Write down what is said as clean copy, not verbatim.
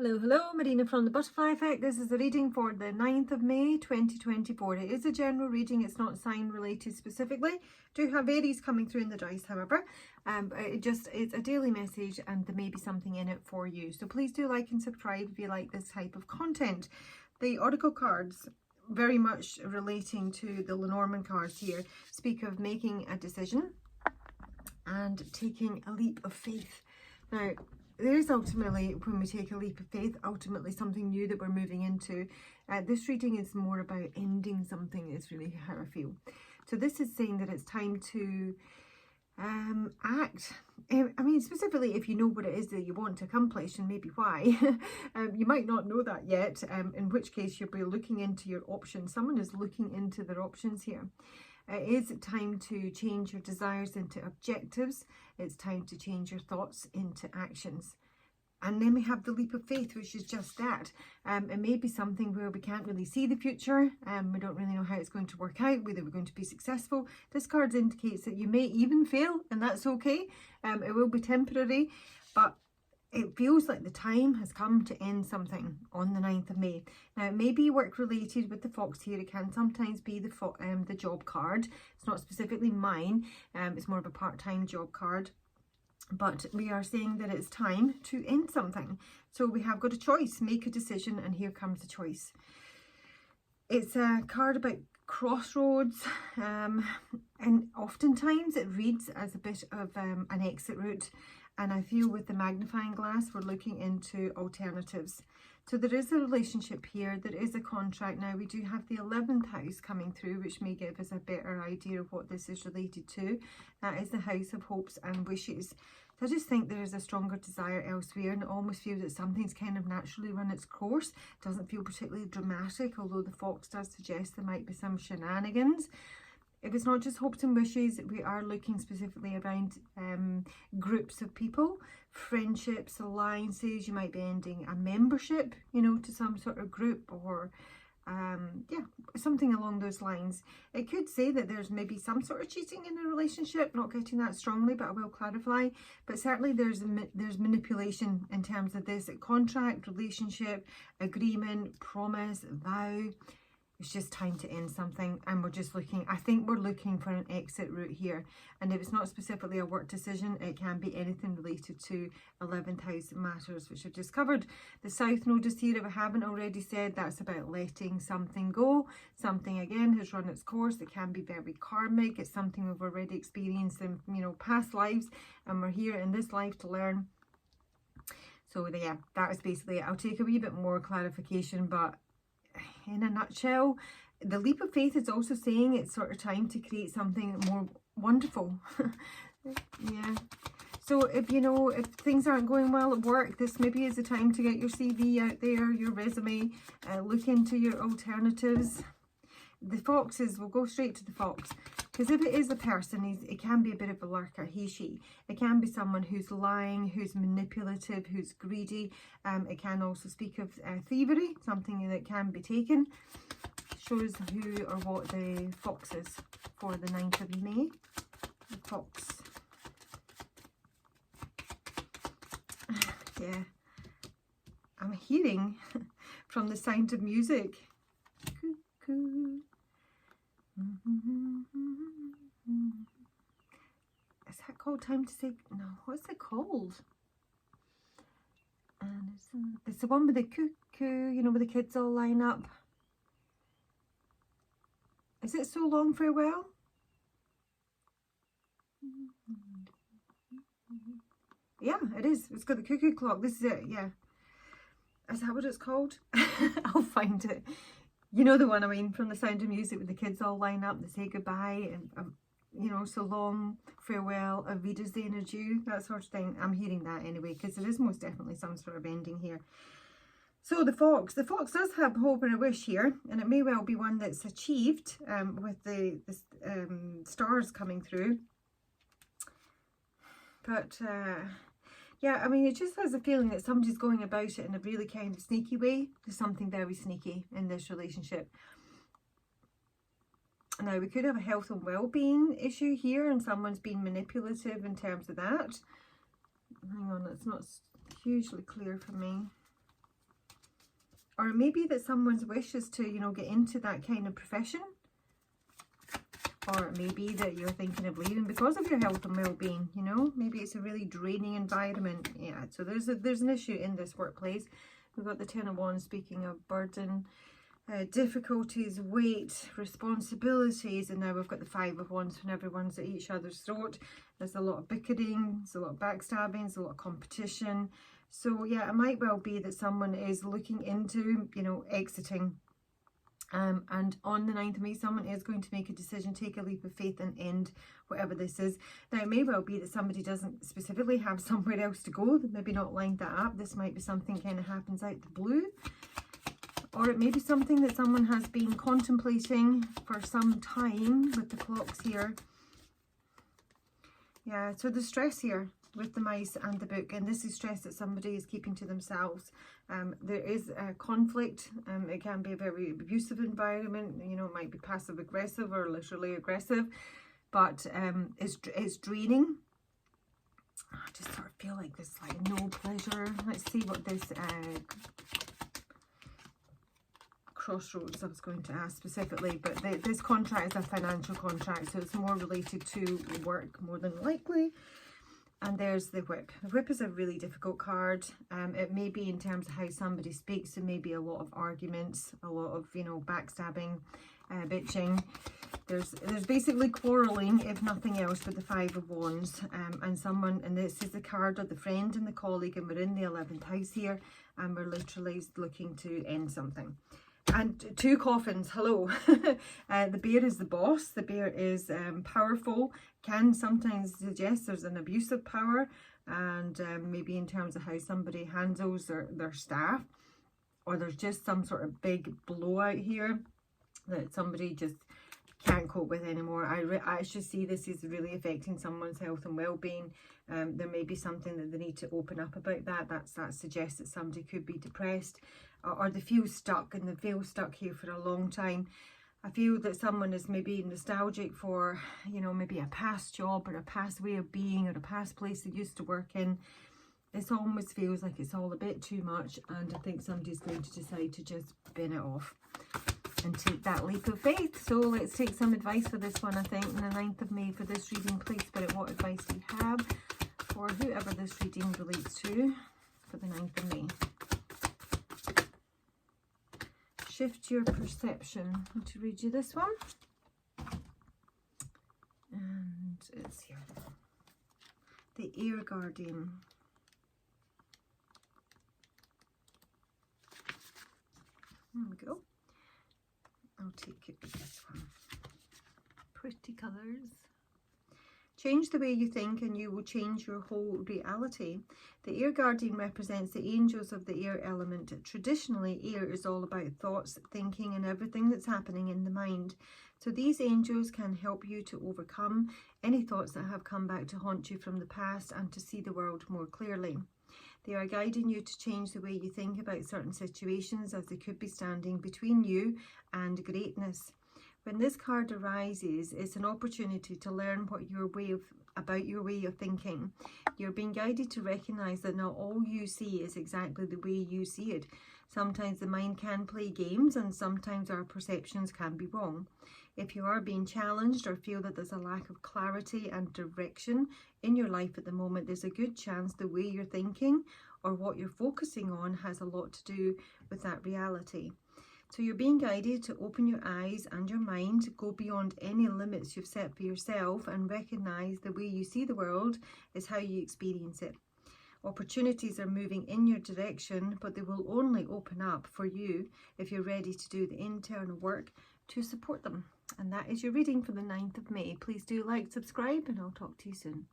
Hello, hello, Marina from the Butterfly Effect. This is a reading for the 9th of May 2024. It is a general reading, it's not sign related specifically. Do have Aries coming through in the dice, however. It's a daily message and there may be something in it for you. So please do like and subscribe if you like this type of content. The Oracle cards, very much relating to the Lenormand cards here, speak of making a decision and taking a leap of faith. Now, there is ultimately, when we take a leap of faith, ultimately something new that we're moving into. This reading is more about ending something, is really how I feel. So this is saying that it's time to act. I mean, specifically if you know what it is that you want to accomplish and maybe why. You might not know that yet, in which case you'll be looking into your options. Someone is looking into their options here. It is time to change your desires into objectives. It's time to change your thoughts into actions. And then we have the leap of faith, which is just that. It may be something where we can't really see the future. We don't really know how it's going to work out, whether we're going to be successful. This card indicates that you may even fail, and that's okay. It will be temporary, but it feels like the time has come to end something on the 9th of May. Now, it may be work related with the fox here. It can sometimes be the job card. It's not specifically mine. It's more of a part-time job card. But we are saying that it's time to end something. So we have got a choice. Make a decision, and here comes the choice. It's a card about crossroads, and oftentimes it reads as a bit of an exit route. And I feel with the magnifying glass, we're looking into alternatives. So there is a relationship here. There is a contract. Now, we do have the 11th house coming through, which may give us a better idea of what this is related to. That is the house of hopes and wishes. So I just think there is a stronger desire elsewhere, and it almost feels that something's kind of naturally run its course. It doesn't feel particularly dramatic, although the fox does suggest there might be some shenanigans. If it's not just hopes and wishes, we are looking specifically around groups of people, friendships, alliances. You might be ending a membership, you know, to some sort of group, or yeah, something along those lines. It could say that there's maybe some sort of cheating in a relationship, not getting that strongly, but I will clarify. But certainly there's manipulation in terms of this contract, relationship, agreement, promise, vow. It's just time to end something, and we're just looking, I think we're looking for an exit route here. And if it's not specifically a work decision, it can be anything related to 11th house matters, which I've just covered. The South Node is here, if I haven't already said, that's about letting something go. Something, again, has run its course. It can be very karmic. It's something we've already experienced in, you know, past lives, and we're here in this life to learn. So yeah, that is basically it. I'll take a wee bit more clarification, but in a nutshell, the leap of faith is also saying it's sort of time to create something more wonderful. Yeah. So if, you know, if things aren't going well at work, this maybe is the time to get your CV out there, your resume, look into your alternatives. The foxes, we'll go straight to the fox. Because if it is a person, it can be a bit of a lurker, he, she. It can be someone who's lying, who's manipulative, who's greedy. It can also speak of thievery, something that can be taken. Shows who or what the fox is for the 9th of May. The fox. Yeah. I'm hearing from the sound of music. Cuckoo. Is that called time to say no? What's it called? And it's the one with the cuckoo, you know, where the kids all line up. Is it So Long Farewell? Yeah, it is. It's got the cuckoo clock. This is it. Yeah. Is that what it's called? I'll find it. You know the one I mean, from the Sound of Music, with the kids all line up, they say goodbye, and you know, so long, farewell, Auf Wiedersehen, adieu, that sort of thing. I'm hearing that anyway, because there is most definitely some sort of ending here. So the fox does have hope and a wish here, and it may well be one that's achieved with the stars coming through. But yeah, I mean, it just has a feeling that somebody's going about it in a really kind of sneaky way. There's something very sneaky in this relationship. Now, we could have a health and well-being issue here, and someone's being manipulative in terms of that. Hang on, it's not hugely clear for me. Or it may be that someone's wish is to, you know, get into that kind of profession. Or it may be that you're thinking of leaving because of your health and well-being, you know. Maybe it's a really draining environment. Yeah, so there's an issue in this workplace. We've got the Ten of Wands, speaking of burden, difficulties, weight, responsibilities, and now we've got the Five of Wands when everyone's at each other's throat. There's a lot of bickering, there's a lot of backstabbing, there's a lot of competition. So yeah, it might well be that someone is looking into, you know, exiting. And on the 9th of May, someone is going to make a decision, take a leap of faith and end whatever this is. Now, it may well be that somebody doesn't specifically have somewhere else to go. They've maybe not lined that up. This might be something kind of happens out the blue. Or it may be something that someone has been contemplating for some time with the clocks here. Yeah, so the stress here with the mice and the book, and this is stress that somebody is keeping to themselves. There is a conflict. It can be a very abusive environment, you know, it might be passive aggressive or literally aggressive, but it's draining. I just sort of feel like there's like no pleasure. Let's see what this crossroads, I was going to ask specifically, but this contract is a financial contract, so it's more related to work more than likely. And there's the whip. The whip is a really difficult card. It may be in terms of how somebody speaks. There may be a lot of arguments, a lot of, you know, backstabbing, bitching. There's basically quarrelling, if nothing else, with the Five of Wands. And someone, and this is the card of the friend and the colleague, and we're in the 11th house here, and we're literally looking to end something. And two coffins, hello. The bear is the boss. The bear is powerful, can sometimes suggest there's an abusive power, and maybe in terms of how somebody handles their staff, or there's just some sort of big blowout here that somebody just can't cope with anymore. I should see this is really affecting someone's health and well-being. There may be something that they need to open up about that. That suggests that somebody could be depressed, or they feel stuck, and they feel stuck here for a long time. I feel that someone is maybe nostalgic for, you know, maybe a past job or a past way of being or a past place they used to work in. This almost feels like it's all a bit too much, and I think somebody's going to decide to just bin it off and take that leap of faith. So let's take some advice for this one, I think, on the 9th of May for this reading. Please, Spirit, what advice do you have for whoever this reading relates to for the 9th of May? Shift your perception. I'm going to read you this one. And it's here. The Air Guardian. There we go. I'll take it with this one. Pretty colours. Change the way you think and you will change your whole reality. The Air Guardian represents the angels of the air element. Traditionally, air is all about thoughts, thinking, and everything that's happening in the mind. So these angels can help you to overcome any thoughts that have come back to haunt you from the past and to see the world more clearly. They are guiding you to change the way you think about certain situations, as they could be standing between you and greatness. When this card arises, it's an opportunity to learn what about your way of thinking. You're being guided to recognize that not all you see is exactly the way you see it. Sometimes the mind can play games, and sometimes our perceptions can be wrong. If you are being challenged or feel that there's a lack of clarity and direction in your life at the moment, there's a good chance the way you're thinking or what you're focusing on has a lot to do with that reality. So you're being guided to open your eyes and your mind, go beyond any limits you've set for yourself, and recognize the way you see the world is how you experience it. Opportunities are moving in your direction, but they will only open up for you if you're ready to do the internal work to support them. And that is your reading for the 9th of May. Please do like, subscribe, and I'll talk to you soon.